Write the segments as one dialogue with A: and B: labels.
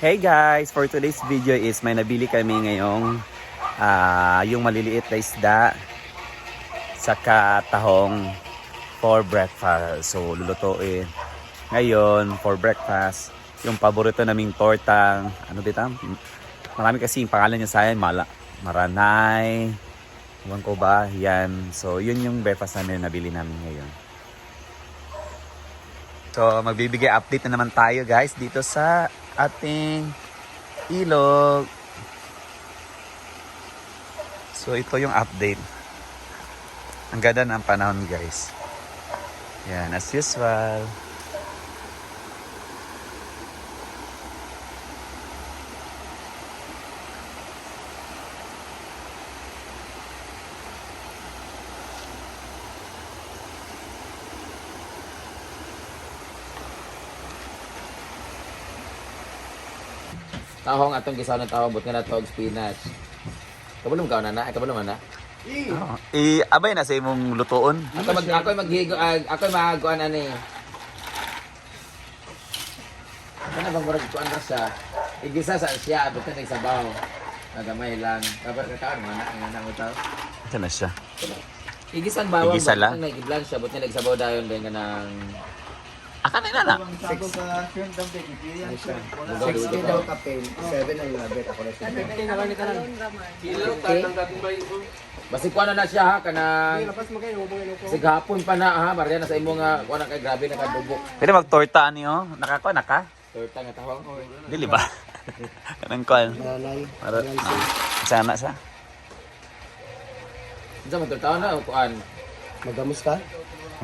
A: Hey guys, for today's video is may nabili kami ngayong yung maliliit na isda saka tahong for breakfast. So lulutuin ngayon for breakfast yung paborito naming tortang ano dito? Marami kasi yung pangalan niya sa akin, maranay. Ewan ko ba? Yan. So yun yung breakfast namin nabili namin ngayon. So magbibigay update na naman tayo guys dito sa ating ilog. So ito yung update. Ang ganda ng panahon guys. Yan, as usual.
B: Tahong atong gisaw ng tahong but nga natog spinach. Kabulong ka na kabulong na.
A: Abay na sa imong lutuon.
B: Ako maghigo ako magaguan ani. Kana bang murag kuan ra siya. Igisa sa siya but na sabaw. Nagamay lang. Dapat kataan nga mo taw.
A: Ito na siya.
B: Igisan bawang
A: Igisa lang?
B: Nagiblan siya but na nagsabaw dayon din kanang
A: Kanina na.
C: 60 daw kapin, 7 ang labit. Ako na siya.
B: Basi kuan na siya ha kanang sighapon pa na ha barya na sa imo nga kuan na kay grabe na kadubok.
A: Pwede mag-torta niyo. Nakakuha na ka?
B: Torta nga tahong.
A: Dili ba? Kanang kuan.
C: Nanay.
A: Para sana sa.
B: Unsa man torta na kuan?
C: Magamos ka?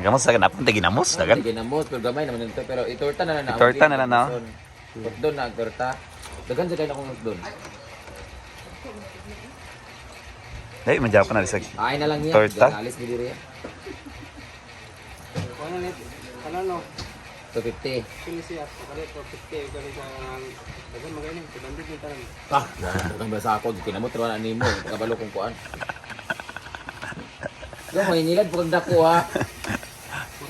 A: Gamos sa ganapon te ginamos dagan.
B: Ginamos pero gamay naman nito pero itorta na na.
A: Itorta na lang, no?
B: Doon na torta. Dagan sa kay na kung doon.
A: Dai manjawab na sa
B: Ay na lang yan.
A: Torta?
B: Alis ni diri.
C: Ano no?
B: 250.
C: Kini siya, kalit 50 gali sa dagan magaling, bandit ni tanan.
B: Ah, dagan ba sa ako kinamot ra na nimo kabalo kung kuan. Yo may nilad pag dako ha.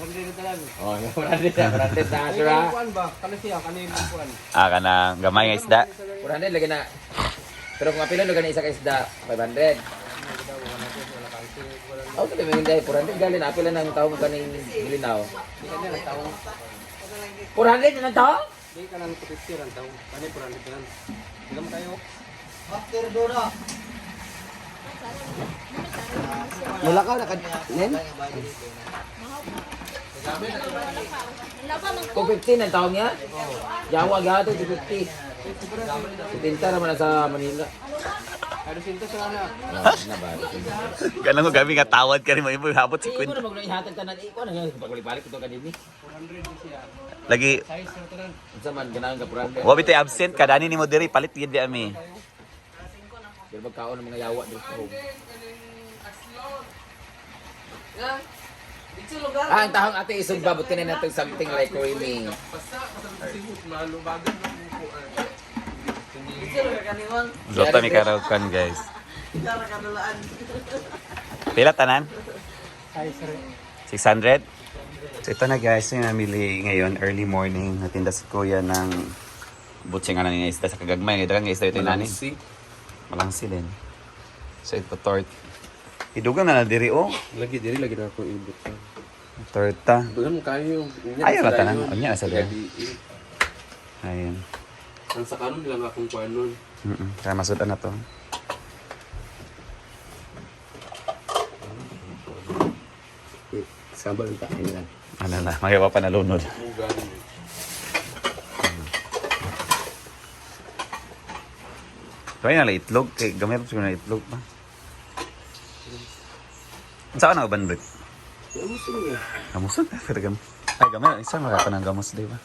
C: Bandit ni tanan.
B: Oh, marandit na sura.
C: Kuan ba? Kani siya, kani kuan.
A: kanang gamay nga isda.
B: 400 lagi na. Pero kung apilo lagi na isa ka isda 500. Oh, kaya may hindi 400 gali na apila nang tawo kaning gilinaw.
C: Di kanya lang tawo.
B: 400 na tawo?
C: Di ka nang 50 ran tawo. Kani 400 tanan. Digam tayo. Wala ka na nen?
B: Kung 15 ang taong niya? Yawa gato 250. Tinta naman na sa Manila.
C: Ano sinto sa ana?
B: Na ba?
A: Kanang mo gabi nga tawad ka rin mo imo habot si
B: Iko
A: Queen.
B: na maglahatag tanan iko na pagbalik-balik ito kanini.
C: 400 siya.
A: Lagi
C: Size sa tanan.
B: Unsa man ganahan ka 400.
A: wa bitay absent kadani nimo diri palit gid di ami.
B: Pero magkaon ng mga yawa dito sa home. Ang tahong ate isog babot ka na natin something like creamy.
A: Luto mi karaoke guys. Pila tanan?
C: Size re.
A: 600. So ito na guys, yung namili ngayon early morning. Natinda si Kuya ng butsing nga ng isda sa kagagmay. Ngayon dagang isda ito yung nanin. Malangsi din. So ito tort. Idugang na na diri oh.
D: Lagi na ako ibot.
A: Torta.
D: Doon kayo.
A: Ayaw na tanan. Ano niya sa diri? Ayun.
D: Ang sa kanon lang akong kuanon.
A: Kaya masudan na to.
D: Sambal ang takin lang.
A: Ano na, magawa pa nalunod.
D: Ugan.
A: Kaya na itlog. Kaya gamay pa siguro na itlog pa. Saan ka na ban, Rick?
D: Ano siya?
A: Gamuson? Pero ay, gamay. Isa makaka ng gamos, di ba?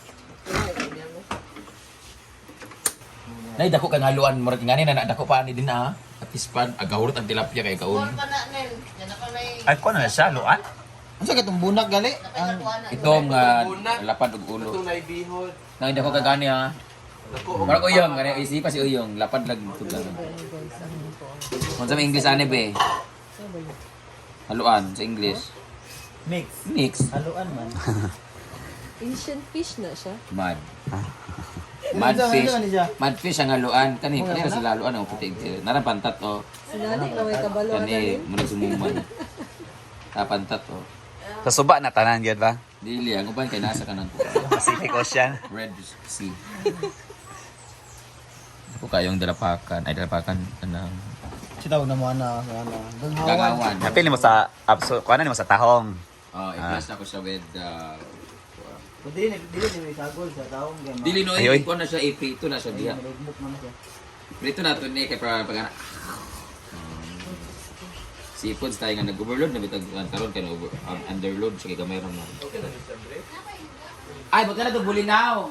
B: Nay dako kang haluan mo ngani na dako pa ni din ha. At ispan agahurot ang tilapia kay kaon.
A: Ay, kung ano na siya? Luan?
B: Unsa katong bunak gali? Ang itong lapad ug ulo.
D: Itong naibihod.
B: Nang dako kagani ha. Mara ko yung gani isipa si uyong lapad lag tuglan. Unsa may English ane be? Haluan sa English. Mix.
E: Haluan man. Asian fish na siya.
B: Mad. Madfish. Madfish ang haluan. Kanina sa laluan ang puti. Narapantat o.
E: Sinali na may kabalo na
B: Kani, muna sumuman. Tapantat o.
A: Sa suba na tanan gyud ba?
B: Dili, ang uban kay nasa kanang
A: Pacific Ocean.
B: Red Sea. Ako kayong dalapakan. Ay, dalapakan. Anong...
C: Sitaw na mo na.
B: Gagawan.
A: Napili mo sa kuan mo sa tahong.
B: Oh, i-plus na ko siya with...
C: Dili ni sagol sa taong game.
B: Dili no,
A: Ayoy.
B: iko na siya, iprito na siya diha.
C: Nagmuk man siya.
B: Prito na to ni kay para pag seafoods tayo nga nag-overload na bitag karon kay underload siya kay gamay ra man. Ay, baka na to bulinaw.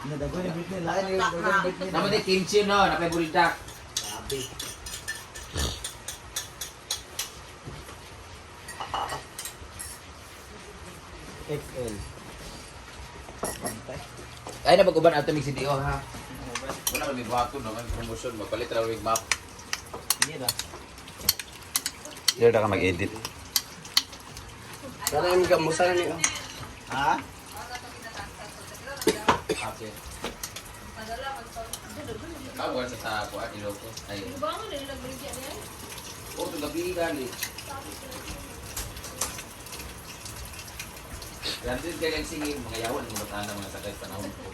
C: Nadagoy ni Britney. Lain ni Britney.
B: Naman di kimchi no, napay buldak.
C: XL.
B: Ay na pag-uban ato mig CDO ha. Wala man may bato no, may promotion magpalit ra rig map.
C: Iya da.
A: Dili ka mag-edit.
C: Sana yung gamusan ni. Ha?
B: Okay. Kawan sa kuan iloko. Ay. Oh, to gabi gali. Yan din kaya singin mga yawan ng mga tanang mga sakay sa panahon ko.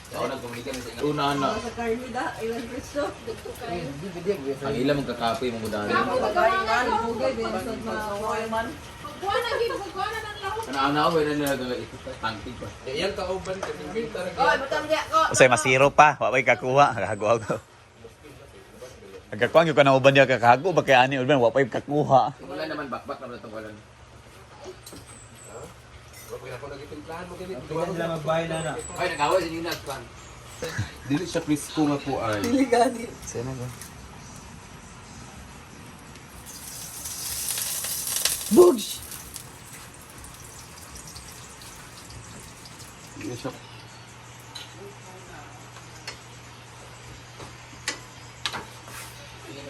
B: Ako nagkomunikar sa inyo. Una na.
E: Sa Carmida, ilan Cristo, dito kayo.
B: Ang ilang mong kakapoy mong udali.
E: Pagkaingan, bugay, binisod mga man.
B: Kanaan ba na nila tangkig pa.
D: Yan kauban ka.
E: Oy, butang diya ko.
A: Usay masiro pa, wa may kakuha, kagago. Agkakuan yung kanauban niya kakago ba kay ani uban wa pa yung kakuha.
B: Wala naman bakbak na itong walan.
C: Tingnan sila magbahay na na.
B: Ay, nag-away sa Ninat kan.
D: Dili siya Crisco nga po ay.
E: Ligani.
A: Sino ba?
E: Bugs!
D: Dili siya.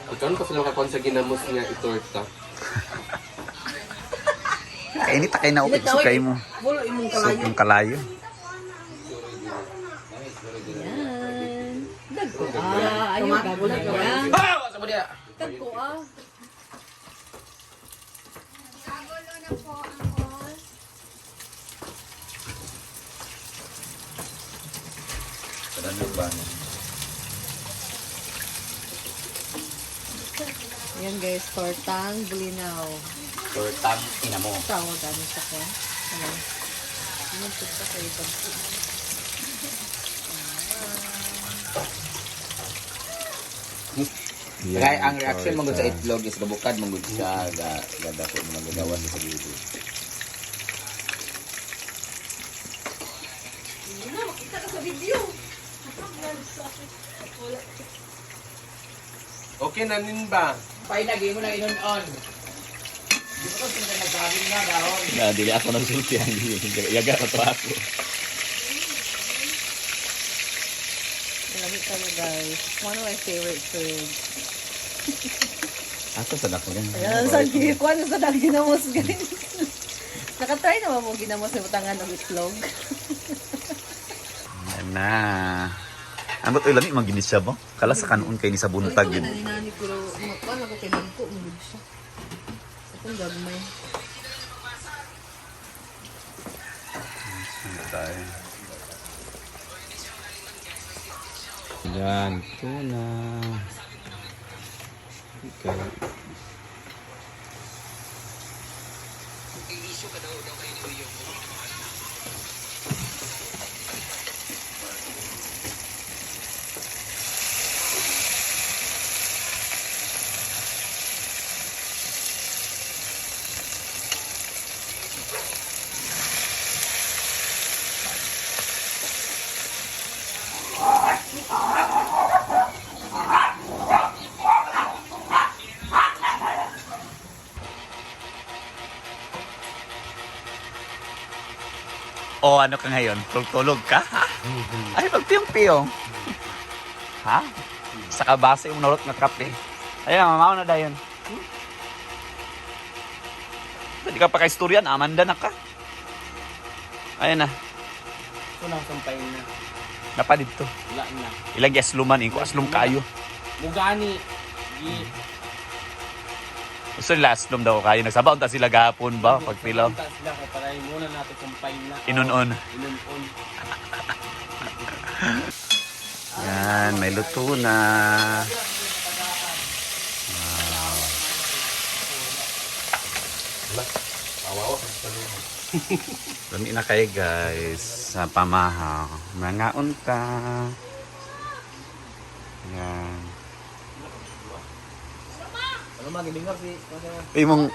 D: Ikaw pa sila makakuan sa ginamos niya itorta.
A: Kainit kay na upik sukay mo.
E: Bulo imong
A: Soup
E: kalayo.
A: yung kalayo.
E: Yan. Dagko. Ayaw gago na ko yan.
B: Ah! Sa mo dia.
E: Dagko ah.
B: Kadang ba?
E: Yan guys, tortang bulinaw.
A: Tortang ina mo.
E: Tawag gani sa ko. Ano? Ano po sa kayo pag
B: Kaya ang reaction mo sa itlog is gabukad mo gud siya gada ko mo nagagawa sa video.
E: Ano, makita ka sa video.
D: Okay na nin ba?
B: Painagi mo na inon-on. Di ba kung sino nagsabing nga dahon?
A: Na dili ako nagsulti ang yaga na to ako.
E: Lamig kami guys. One of my favorite foods.
A: Ato sa dako gan.
E: Ayan, sa kwan sa dang ginamos guys. Nakatry naman mo ginamos sa utangan ng itlog.
A: Yan na. Ambot oy lami maginis siya mo. Kala sa kanon kay ni sa buntag
E: Ito
A: yun.
E: na ninani pero makwan ako kay nagko mo siya. Itong gagmay.
A: Yan, tuna. Okay. O ano ka ngayon? Tulog ka? Ay, magpiyong-piyong. Ha? Sa kabasa yung nalot nga kape. Ayun, mamaw na dayon. Hindi ka pa ka-istoryan, amanda na ka. Ayun na.
C: Ito na sampayin na.
A: Napa dito.
C: Wala na.
A: Ilang asluman ko aslum kayo.
C: Mugani. Gi.
A: Gusto nila aslum daw kayo. Nagsabaw ta sila gahapon ba pagpilaw.
C: Punta sila kay para muna natin sampayin na.
A: Inunon.
C: Inunon.
A: Yan, may luto na. Dami na kayo guys sa pamahaw. Mga unta. Yan.
B: Ano magibingar si?
A: Imong